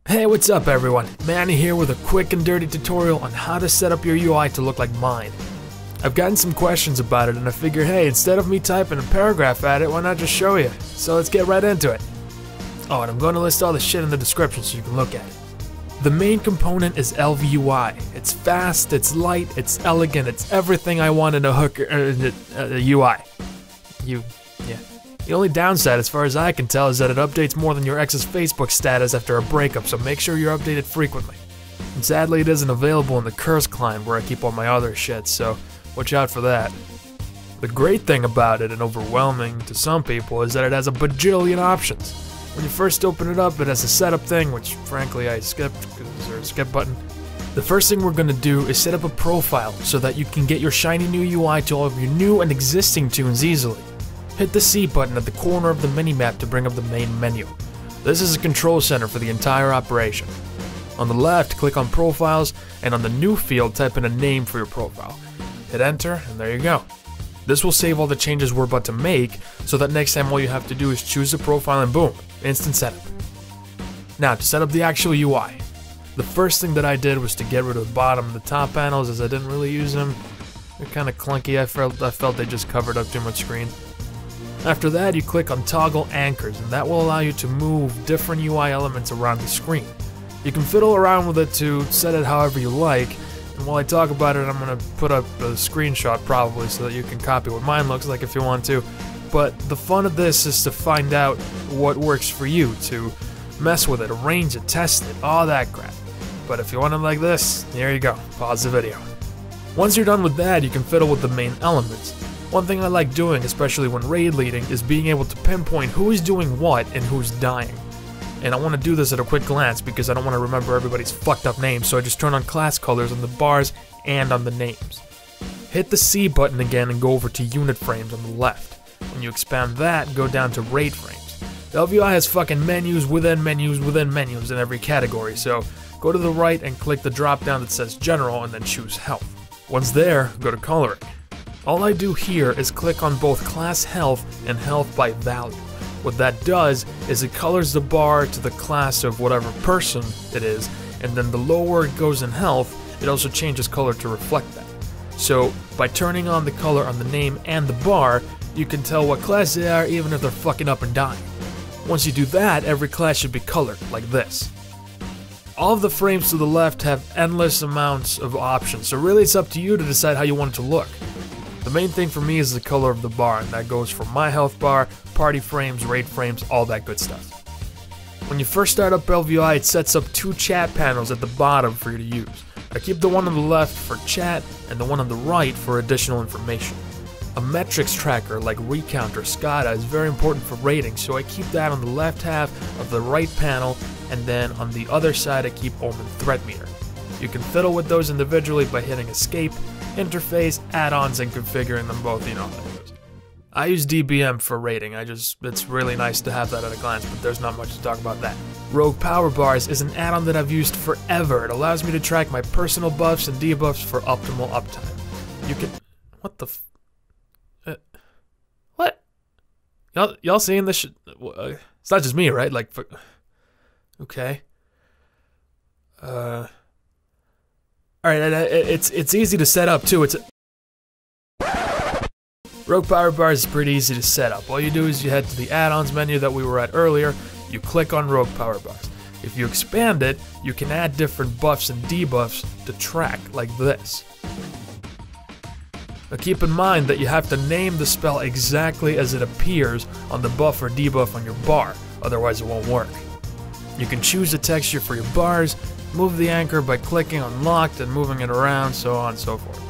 Hey, what's up everyone? Manny here with a quick and dirty tutorial on how to set up your UI to look like mine. I've gotten some questions about it and I figure, hey, instead of me typing a paragraph at it, why not just show you? So let's get right into it. Oh, and I'm going to list all the shit in the description so you can look at it. The main component is ElvUI. It's fast, it's light, it's elegant, it's everything I want in a UI. The only downside, as far as I can tell, is that it updates more than your ex's Facebook status after a breakup, so make sure you're updated frequently. And sadly, it isn't available in the Curse client where I keep all my other shit, so watch out for that. The great thing about it, and overwhelming to some people, is that it has a bajillion options. When you first open it up, it has a setup thing, which frankly I skipped because there's a skip button. The first thing we're going to do is set up a profile so that you can get your shiny new UI to all of your new and existing tunes easily. Hit the C button at the corner of the mini-map to bring up the main menu. This is a control center for the entire operation. On the left, click on Profiles, and on the New field, type in a name for your profile. Hit Enter, and there you go. This will save all the changes we're about to make, so that next time all you have to do is choose a profile and boom, instant setup. Now, to set up the actual UI. The first thing that I did was to get rid of the bottom and the top panels, as I didn't really use them. They're kind of clunky. I felt they just covered up too much screen. After that, you click on Toggle Anchors, and that will allow you to move different UI elements around the screen. You can fiddle around with it to set it however you like, and while I talk about it, I'm going to put up a screenshot probably so that you can copy what mine looks like if you want to. But the fun of this is to find out what works for you, to mess with it, arrange it, test it, all that crap. But if you want it like this, here you go, pause the video. Once you're done with that, you can fiddle with the main elements. One thing I like doing, especially when raid leading, is being able to pinpoint who is doing what and who's dying. And I want to do this at a quick glance because I don't want to remember everybody's fucked up names, so I just turn on class colors on the bars and on the names. Hit the C button again and go over to unit frames on the left. When you expand that, go down to raid frames. The ElvUI has fucking menus within menus within menus in every category, so go to the right and click the drop down that says General and then choose Health. Once there, go to Coloring. All I do here is click on both class health and health by value. What that does is it colors the bar to the class of whatever person it is, and then the lower it goes in health, it also changes color to reflect that. So by turning on the color on the name and the bar, you can tell what class they are even if they're fucking up and dying. Once you do that, every class should be colored, like this. All of the frames to the left have endless amounts of options, so really it's up to you to decide how you want it to look. The main thing for me is the color of the bar, and that goes from my health bar, party frames, raid frames, all that good stuff. When you first start up ElvUI, it sets up two chat panels at the bottom for you to use. I keep the one on the left for chat and the one on the right for additional information. A metrics tracker like Recount or SCADA is very important for rating, so I keep that on the left half of the right panel, and then on the other side I keep Omen Threat Meter. You can fiddle with those individually by hitting Escape, Interface, Add-ons, and configuring them both, you know how that goes. I use DBM for rating, it's really nice to have that at a glance, but there's not much to talk about that. Rogue Power Bars is an add-on that I've used forever. It allows me to track my personal buffs and debuffs for optimal uptime. You can... What the f... what? Y'all seeing this shit? It's not just me, right? Like, okay. Alright, it's easy to set up too. Rogue Power Bars is pretty easy to set up. All you do is you head to the add-ons menu that we were at earlier, you click on Rogue Power Bars. If you expand it, you can add different buffs and debuffs to track, like this. Now keep in mind that you have to name the spell exactly as it appears on the buff or debuff on your bar, otherwise it won't work. You can choose the texture for your bars, move the anchor by clicking on locked and moving it around, so on and so forth.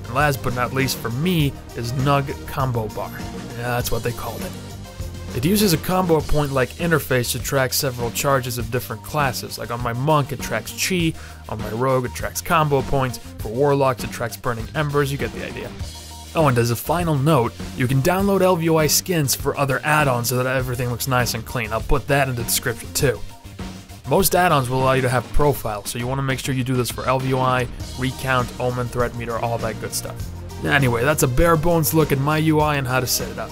And last but not least for me is Nug Combo Bar. Yeah, that's what they called it. It uses a combo point like interface to track several charges of different classes. Like on my monk it tracks chi, on my rogue it tracks combo points, for warlocks it tracks burning embers, you get the idea. Oh, and as a final note, you can download ElvUI skins for other add-ons so that everything looks nice and clean. I'll put that in the description too. Most add-ons will allow you to have profiles, so you want to make sure you do this for ElvUI, Recount, Omen, Threat Meter, all that good stuff. Anyway, that's a bare bones look at my UI and how to set it up.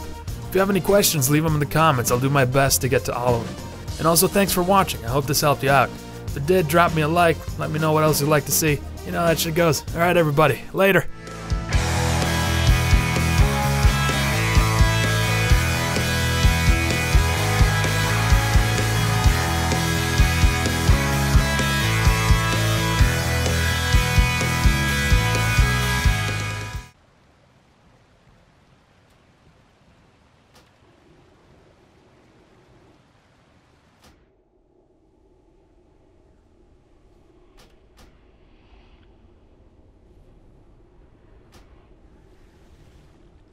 If you have any questions, leave them in the comments. I'll do my best to get to all of them. And also, thanks for watching. I hope this helped you out. If it did, drop me a like. Let me know what else you'd like to see. You know how that shit goes. Alright, everybody. Later.